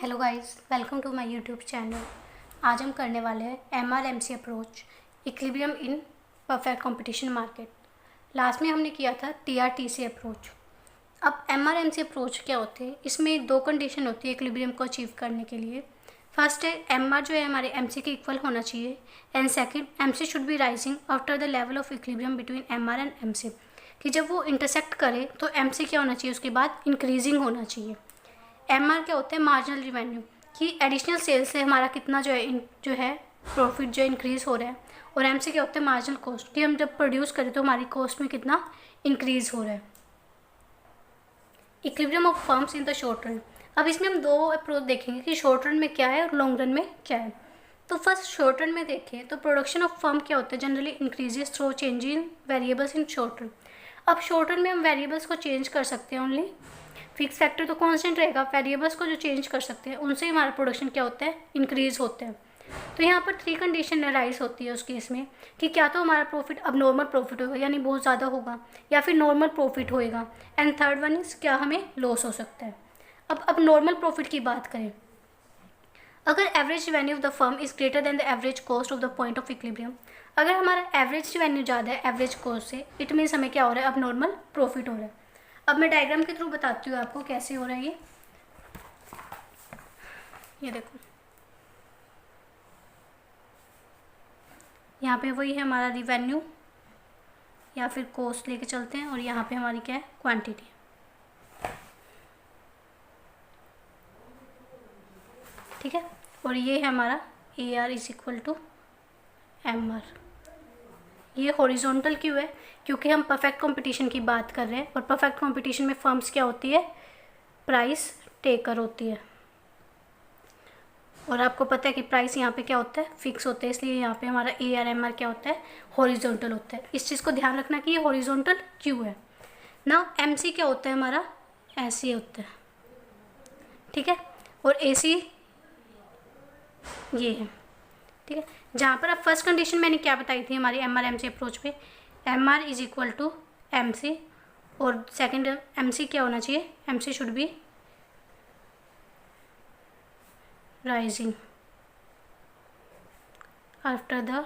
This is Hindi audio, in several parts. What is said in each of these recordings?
Hello guys, welcome to my YouTube channel. आज हम करने वाले हैं MRMC approach, equilibrium in perfect competition market. Last में हमने किया था TRTC अप्रोच। अब MRMC अप्रोच क्या होते हैं? इसमें दो कंडीशन होती है इक्विलिब्रियम को अचीव करने के लिए। फर्स्ट है MR जो है हमारे MC के इक्वल होना चाहिए, and second MC should be rising after the level of equilibrium between MR and MC, कि जब वो इंटरसेक्ट करे तो MC क्या होना चाहिए, उसके बाद इंक्रीजिंग होना चाहिए। MR क्या होता है? मार्जिनल रिवेन्यू, कि एडिशनल सेल्स से हमारा कितना जो है प्रॉफिट जो इंक्रीज़ हो रहा है। और MC क्या होता है? मार्जिनल कॉस्ट, कि हम जब प्रोड्यूस करें तो हमारी कॉस्ट में कितना इंक्रीज़ हो रहा है। Equilibrium of firms in the short run. अब इसमें हम दो अप्रोच देखेंगे कि शॉर्ट रन में क्या है और लॉन्ग रन में क्या है। तो फर्स्ट शॉर्ट रन में देखें तो प्रोडक्शन ऑफ फर्म क्या होता है? Generally increases through change in variables in short run. अब शॉर्ट रन में हम वेरिएबल्स को चेंज कर सकते हैं ओनली, फिक्स फैक्टर तो कांस्टेंट रहेगा, वेरिएबल्स को जो चेंज कर सकते हैं उनसे ही हमारा प्रोडक्शन क्या होता है? इंक्रीज होता है। तो यहाँ पर थ्री कंडीशन राइज होती है उस केस में, कि क्या तो हमारा प्रॉफिट अब नॉर्मल प्रॉफिट होगा यानी बहुत ज़्यादा होगा, या फिर नॉर्मल प्रॉफिट होएगा, एंड थर्ड वन इज क्या हमें लॉस हो सकता है। अब नॉर्मल प्रॉफिट की बात करें, अगर average revenue of the firm is greater than the average cost of the point of equilibrium, अगर हमारा एवरेज रेवेन्यू ज़्यादा है एवरेज कॉस्ट से, इट मीन्स हमें क्या हो रहा है? अब नॉर्मल प्रॉफिट हो रहा है। अब मैं डायग्राम के थ्रू बताती हूँ आपको कैसे हो रहा है ये देखो, यहाँ पे वही है हमारा रिवेन्यू या फिर कॉस्ट लेके चलते हैं, और यहाँ पे हमारी क्या है? क्वांटिटी। ठीक है, और ये है हमारा AR is equal to MR। ये हॉरिजॉन्टल क्यों है? क्योंकि हम परफेक्ट कंपटीशन की बात कर रहे हैं, और परफेक्ट कंपटीशन में फर्म्स क्या होती है? प्राइस टेकर होती है। और आपको पता है कि प्राइस यहाँ पे क्या होता है? फिक्स होता है, इसलिए यहाँ पे हमारा AR MR क्या होता है? हॉरिजॉन्टल होता है। इस चीज़ को ध्यान रखना कि ये हॉरिजॉन्टल क्यों है। ना MC क्या होता है? हमारा ऐसे होता है, ठीक है, और AC ये है, ठीक है। जहाँ पर अब फर्स्ट कंडीशन मैंने क्या बताई थी हमारी MRMC अप्रोच पे, MR is equal to MC, और सेकंड MC क्या होना चाहिए? MC should be rising after the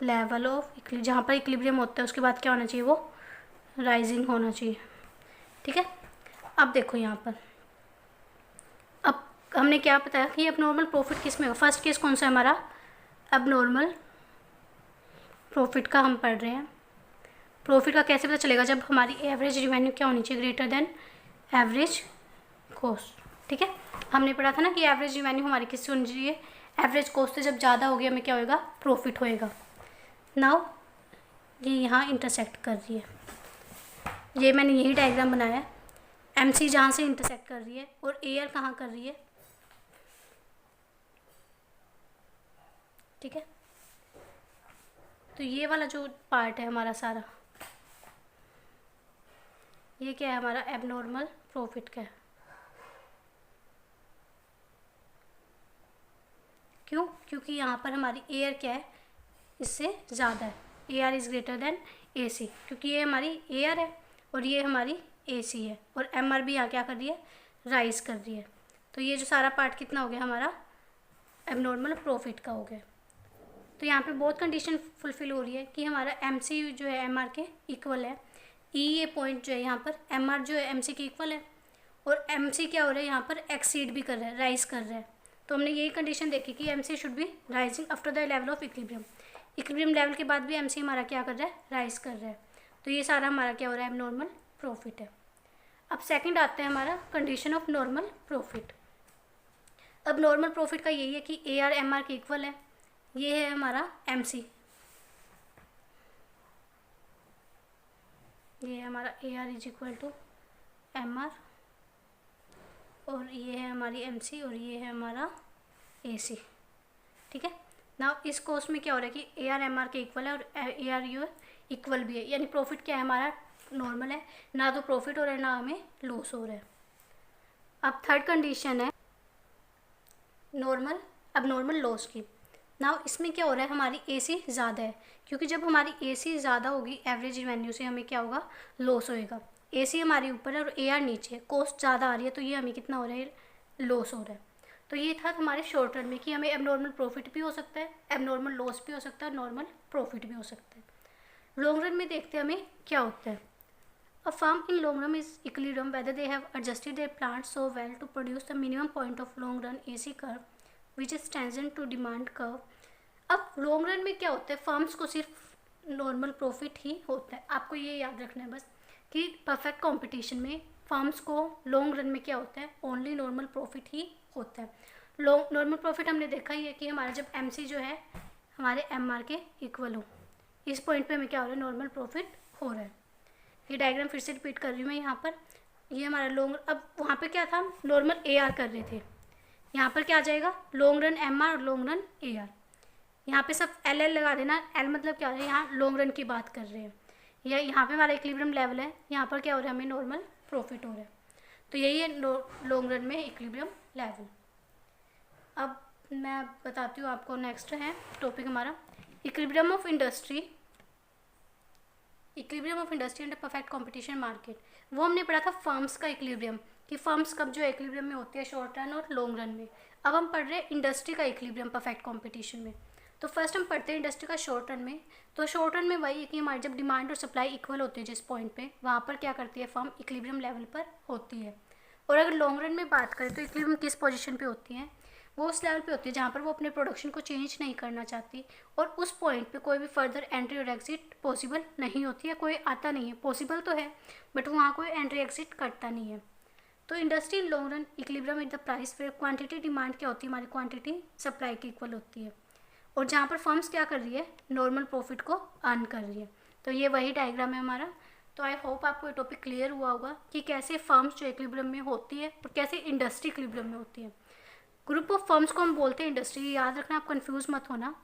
level of equilibrium, जहाँ पर इक्विलिब्रियम होता है उसके बाद क्या होना चाहिए? वो राइजिंग होना चाहिए, ठीक है। अब देखो यहाँ पर, अब हमने क्या बताया कि अब नॉर्मल प्रॉफिट किस में होगा? फर्स्ट केस कौन सा है हमारा? अब नॉर्मल प्रॉफिट का हम पढ़ रहे हैं। प्रॉफिट का कैसे पता चलेगा? जब हमारी एवरेज रिवेन्यू क्या होनी चाहिए? ग्रेटर देन एवरेज कॉस्ट, ठीक है। हमने पढ़ा था ना कि एवरेज रिवेन्यू हमारी किससे होनी चाहिए? एवरेज कॉस्ट से जब ज़्यादा होगी हमें क्या होएगा? प्रॉफिट होएगा। नाउ ये यहाँ इंटरसेक्ट कर रही है, ये मैंने यही डायग्राम बनाया है। MC जहाँ से इंटरसेक्ट कर रही है और AR कहाँ कर रही है, ठीक है। तो ये वाला जो पार्ट है हमारा सारा, ये क्या है? हमारा एबनॉर्मल प्रॉफिट का है। क्यों? क्योंकि यहाँ पर हमारी AR क्या है? इससे ज़्यादा है, AR is greater than AC, क्योंकि ये हमारी AR है और ये हमारी AC है, और MR भी यहाँ क्या कर रही है? राइज कर रही है। तो ये जो सारा पार्ट कितना हो गया? हमारा एबनॉर्मल प्रॉफिट का हो गया। तो यहाँ पे बहुत कंडीशन फुलफिल हो रही है कि हमारा MC जो है MR के इक्वल है। ये पॉइंट जो है यहाँ पर MR जो है MC के इक्वल है, और MC क्या हो रहा है यहाँ पर? एक्सीड भी कर रहा है, राइज कर रहा है। तो हमने यही कंडीशन देखी कि MC should be rising after the level of equilibrium. Equilibrium level के बाद भी MC हमारा क्या कर रहा है? राइज कर रहा है। तो ये सारा हमारा क्या हो रहा है? एबनॉर्मल प्रॉफिट है। अब सेकंड आता है हमारा कंडीशन ऑफ नॉर्मल प्रॉफिट। अब नॉर्मल प्रॉफिट का यही है कि AR MR के इक्वल है। ये है हमारा MC, ये है हमारा AR is equal to MR, और ये है हमारी MC, और ये है हमारा AC, ठीक है ना। इस कोर्स में क्या हो रहा है कि AR MR के इक्वल है और AR यू इक्वल भी है, यानी प्रॉफिट क्या है? हमारा नॉर्मल है, ना तो प्रॉफिट हो रहा है ना हमें लॉस हो रहा है। अब थर्ड कंडीशन है नॉर्मल अब नॉर्मल लॉस की। नाउ इसमें क्या हो रहा है? हमारी AC ज़्यादा है, क्योंकि जब हमारी AC ज़्यादा होगी एवरेज रिवेन्यू से, हमें क्या होगा? लॉस होएगा। AC हमारी ऊपर है और AR नीचे है, कॉस्ट ज़्यादा आ रही है, तो ये हमें कितना हो रहा है? लॉस हो रहा है। तो ये था हमारे शॉर्ट रन में कि हमें एबनॉर्मल प्रॉफिट भी हो सकता है, एबनॉर्मल लॉस भी हो सकता है, नॉर्मल प्रॉफिट भी हो सकता है। लॉन्ग रन में देखते हैं हमें क्या होता है। A firm in long run is equilibrium whether they have adjusted their plant so well to produce the minimum point of long run AC curve which is tangent to demand curve। अब लॉन्ग रन में क्या होता है, फर्म्स को सिर्फ नॉर्मल प्रॉफिट ही होता है। आपको ये याद रखना है बस कि परफेक्ट कंपटीशन में फर्म्स को लॉन्ग रन में क्या होता है, ओनली नॉर्मल प्रॉफिट ही होता है। नॉर्मल प्रॉफिट हमने देखा ही है कि हमारा जब MC जो है हमारे MR के इक्वल हो, इस पॉइंट पे हमें क्या हो रहा है, नॉर्मल प्रॉफिट हो रहा है। ये डायग्राम फिर से रिपीट कर रही हूँ मैं यहाँ पर। ये हमारा लॉन्ग, अब वहाँ पे क्या था, हम नॉर्मल AR कर रहे थे, यहाँ पर क्या आ जाएगा, लॉन्ग रन MR और लॉन्ग रन AR। यहाँ पे सब LL लगा देना। L मतलब क्या हो रहा है, यहाँ लॉन्ग रन की बात कर रहे हैं, या यहाँ पे हमारा इक्विलिब्रियम लेवल है, यहाँ पर क्या हो रहा है, हमें नॉर्मल प्रॉफिट हो रहा है। तो यही है लॉन्ग रन में इक्विलिब्रियम लेवल। अब मैं बताती हूँ आपको, नेक्स्ट है टॉपिक हमारा equilibrium of industry. Equilibrium of industry and perfect competition market. वो हमने पढ़ा था फर्म्स का इक्विलिब्रियम, कि फर्म्स कब जो इक्विलिब्रियम में होती है, शॉर्ट रन और लॉन्ग रन में। अब हम पढ़ रहे हैं इंडस्ट्री का इक्विलिब्रियम परफेक्ट कंपटीशन में। तो फर्स्ट हम पढ़ते हैं इंडस्ट्री का शॉर्ट रन में। तो शॉर्ट रन में वही है कि हमारी जब डिमांड और सप्लाई इक्वल होती है जिस पॉइंट पे, वहाँ पर क्या करती है फर्म, इक्विलिब्रियम लेवल पर होती है। और अगर लॉन्ग रन में बात करें तो इक्विलिब्रियम किस पोजीशन पे होती है, वो उस लेवल पे होती है जहाँ पर वो अपने प्रोडक्शन को चेंज नहीं करना चाहती, और उस पॉइंट पे कोई भी फर्दर एंट्री और एग्जिट पॉसिबल नहीं होती है, कोई आता नहीं है, पॉसिबल तो है बट वहाँ कोई एंट्री एग्जिट करता नहीं है। तो industry in long run equilibrium with the price, फिर क्वांटिटी डिमांड क्या होती है, हमारी क्वांटिटी सप्लाई की इक्वल होती है, और जहाँ पर फर्म्स क्या कर रही है, नॉर्मल प्रॉफिट को अर्न कर रही है। तो ये वही डायग्राम है हमारा। तो आई होप आपको ये टॉपिक क्लियर हुआ होगा कि कैसे फर्म्स जो इक्विलिब्रियम में होती है और कैसे इंडस्ट्री इक्विलिब्रियम में होती है। ग्रुप ऑफ फर्म्स को हम बोलते हैं इंडस्ट्री, याद रखना, आप कंफ्यूज मत होना।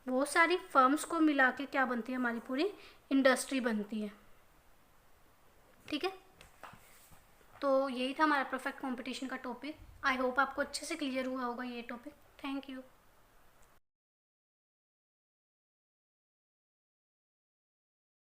बहुत सारी फर्म्स को मिला के क्या बनती है, हमारी पूरी इंडस्ट्री बनती है। ठीक है, तो यही था हमारा परफेक्ट कंपटीशन का टॉपिक। आई होप आपको अच्छे से क्लियर हुआ होगा ये टॉपिक। Thank you.